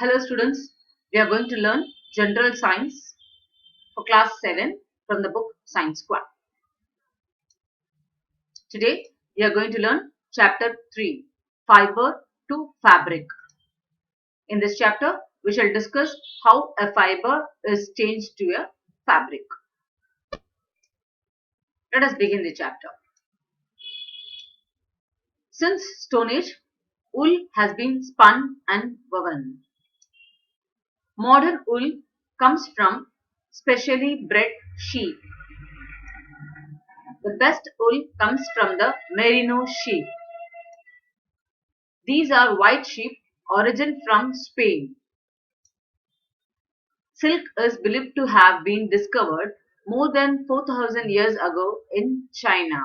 Hello students, we are going to learn General Science for class 7 from the book Science Squad. Today we are going to learn chapter 3, Fiber to Fabric. In this chapter we shall discuss how a fiber is changed to a fabric. Let us begin the chapter. Since Stone Age, wool has been spun and woven. Modern wool comes from specially bred sheep. The best wool comes from the merino sheep. These are white sheep origin from Spain. Silk is believed to have been discovered more than 4,000 years ago in China.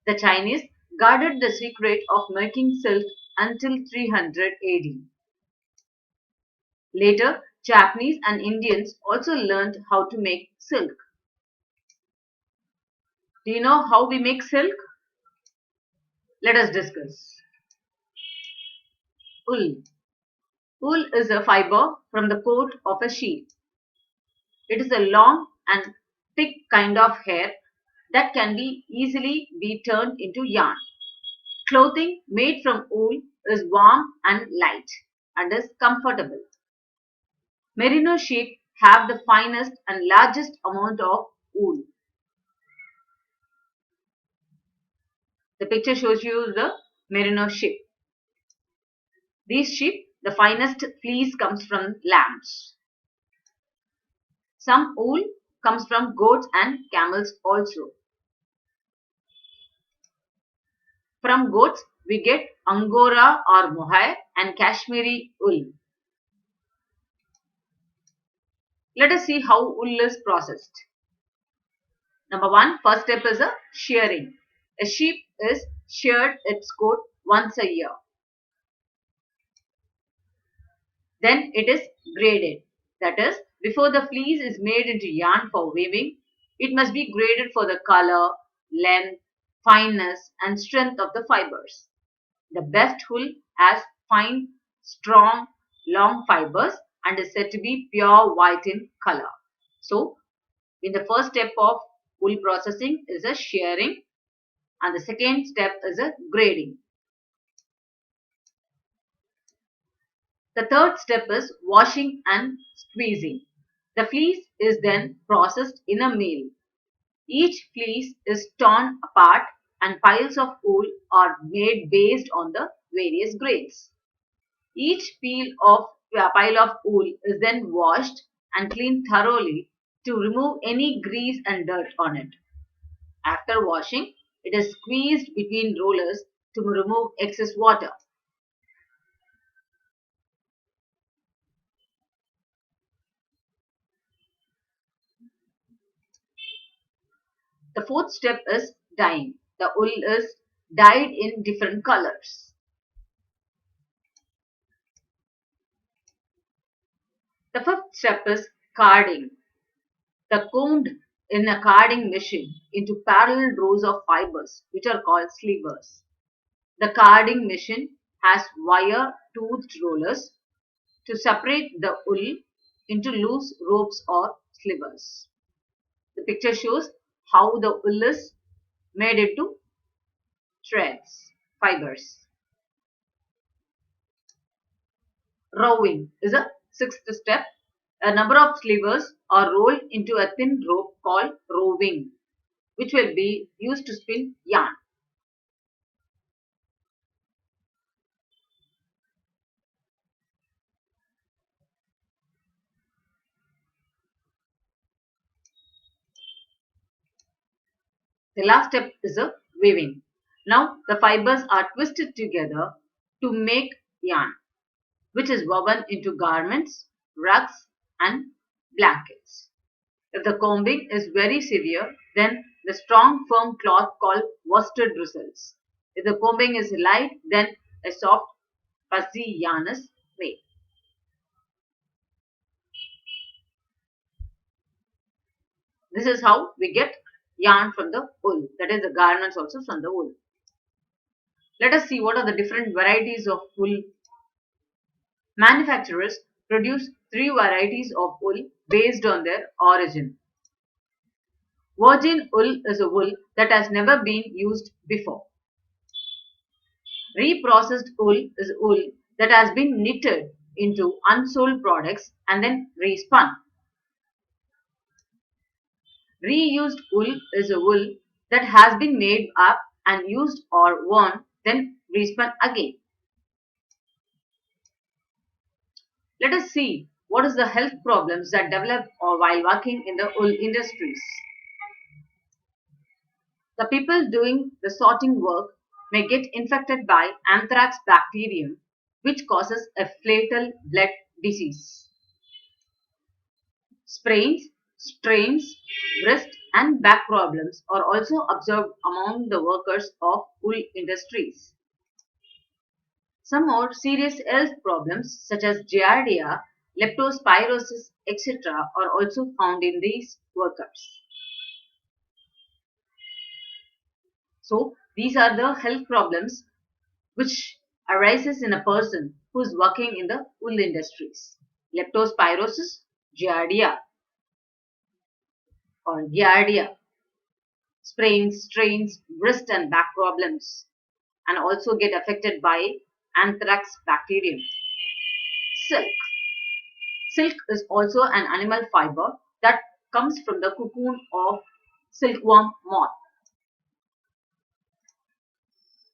The Chinese guarded the secret of making silk until 300 AD. Later, Japanese and Indians also learned how to make silk. Do you know how we make silk? Let us discuss. Wool. Wool is a fiber from the coat of a sheep. It is a long and thick kind of hair that can be easily be turned into yarn. Clothing made from wool is warm and light and is comfortable. Merino sheep have the finest and largest amount of wool. The picture shows you the merino sheep. These sheep, the finest fleece comes from lambs. Some wool comes from goats and camels also. From goats, we get Angora or mohair and Kashmiri wool. Let us see how wool is processed. Number one, first step is a shearing. A sheep is sheared its coat once a year. Then it is graded. That is, before the fleece is made into yarn for weaving, it must be graded for the color, length, fineness and strength of the fibers. The best wool has fine, strong, long fibers and is said to be pure white in color. So, in the first step of wool processing is a shearing and the second step is a grading. The third step is washing and squeezing. The fleece is then processed in a mill. Each fleece is torn apart and piles of wool are made based on the various grades. Each pile of wool is then washed and cleaned thoroughly to remove any grease and dirt on it. After washing, it is squeezed between rollers to remove excess water. The fourth step is dyeing. The wool is dyed in different colors. The fifth step is carding. The combed in a carding machine into parallel rows of fibers which are called slivers. The carding machine has wire toothed rollers to separate the wool into loose ropes or slivers. The picture shows how the wool is made into threads, fibers. Rowing is a sixth step. A number of slivers are rolled into a thin rope called rowing, which will be used to spin yarn. The last step is a weaving. Now the fibers are twisted together to make yarn, which is woven into garments, rugs and blankets. If the combing is very severe, then the strong firm cloth called worsted results. If the combing is light, then a soft fuzzy yarn is made. This is how we get yarn from the wool, that is the garments also from the wool. Let us see what are the different varieties of wool. Manufacturers produce three varieties of wool based on their origin. Virgin wool is a wool that has never been used before. Reprocessed wool is wool that has been knitted into unsold products and then respun. Reused wool is a wool that has been made up and used or worn, then respun again. Let us see what is the health problems that develop while working in the wool industries. The people doing the sorting work may get infected by anthrax bacterium, which causes a fatal blood disease. Sprains, strains, wrist and back problems are also observed among the workers of wool industries. Some more serious health problems such as giardia, leptospirosis, etc. are also found in these workers. So these are the health problems which arises in a person who is working in the wool industries. Leptospirosis, giardia or giardia, sprains, strains, wrist and back problems, and also get affected by anthrax bacterium. Silk. Silk is also an animal fiber that comes from the cocoon of silkworm moth.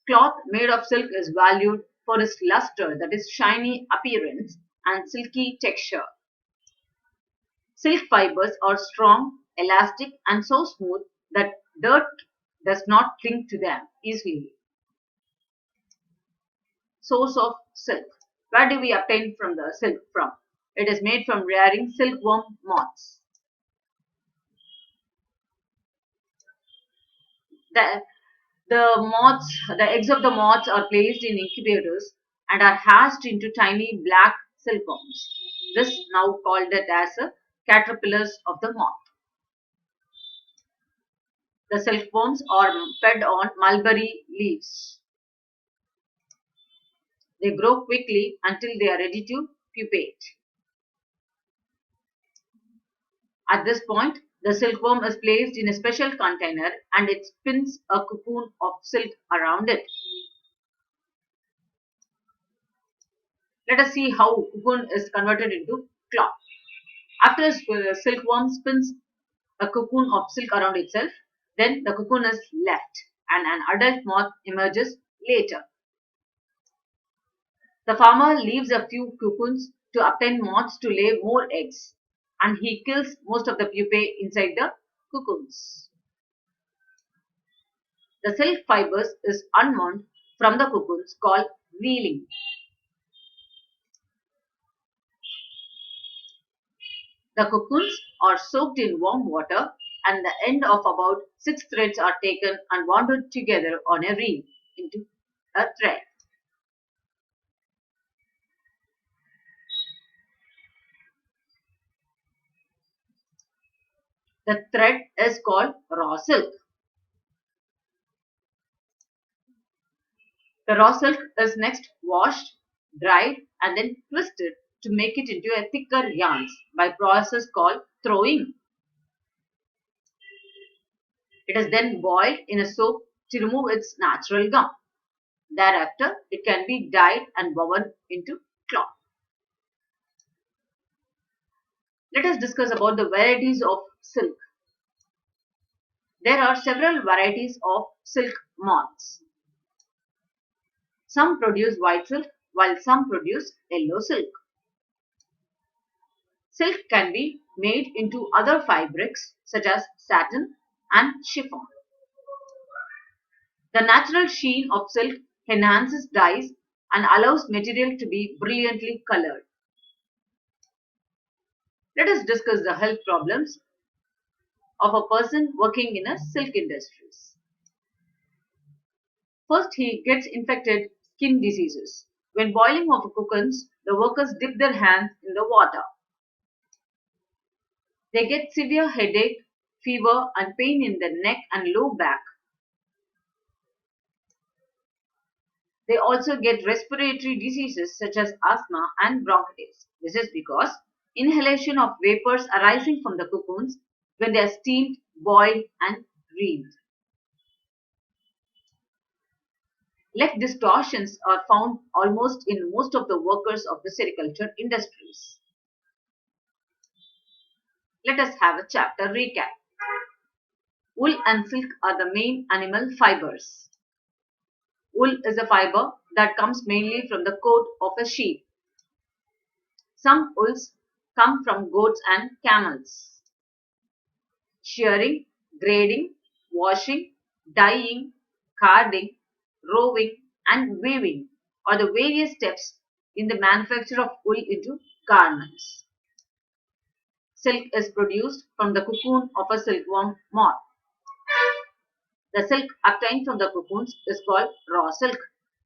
Cloth made of silk is valued for its luster, that is shiny appearance, and silky texture. Silk fibers are strong, elastic, and so smooth that dirt does not cling to them easily. Source of silk. Where do we obtain from the silk from? It is made from rearing silkworm moths. The, the eggs of the moths are placed in incubators and are hatched into tiny black silkworms. This now called it as caterpillars of the moth. The silkworms are fed on mulberry leaves. They grow quickly until they are ready to pupate. At this point, the silkworm is placed in a special container and it spins a cocoon of silk around it. Let us see how cocoon is converted into cloth. After a silkworm spins a cocoon of silk around itself, then the cocoon is left and an adult moth emerges later. The farmer leaves a few cocoons to obtain moths to lay more eggs, and he kills most of the pupae inside the cocoons. The silk fibers is unwound from the cocoons called reeling. The cocoons are soaked in warm water and the end of about 6 threads are taken and wound together on a reel into a thread. The thread is called raw silk. The raw silk is next washed, dried and then twisted to make it into a thicker yarns by process called throwing. It is then boiled in a soap to remove its natural gum. Thereafter, it can be dyed and woven into cloth. Let us discuss about the varieties of silk. There are several varieties of silk moths. Some produce white silk while some produce yellow silk. Silk can be made into other fabrics such as satin and chiffon. The natural sheen of silk enhances dyes and allows material to be brilliantly colored. Let us discuss the health problems of a person working in a silk industries. First, he gets infected skin diseases. When boiling of cocoons, the workers dip their hands in the water. They get severe headache, fever and pain in the neck and low back. They also get respiratory diseases such as asthma and bronchitis. This is because inhalation of vapors arising from the cocoons when they are steamed, boiled, and breathed. Leg distortions are found almost in most of the workers of the sericulture industries. Let us have a chapter recap. Wool and silk are the main animal fibers. Wool is a fiber that comes mainly from the coat of a sheep. Some wools come from goats and camels. Shearing, grading, washing, dyeing, carding, roving, and weaving are the various steps in the manufacture of wool into garments. Silk is produced from the cocoon of a silkworm moth. The silk obtained from the cocoons is called raw silk,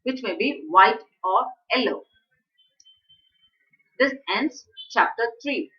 which may be white or yellow. This ends chapter 3.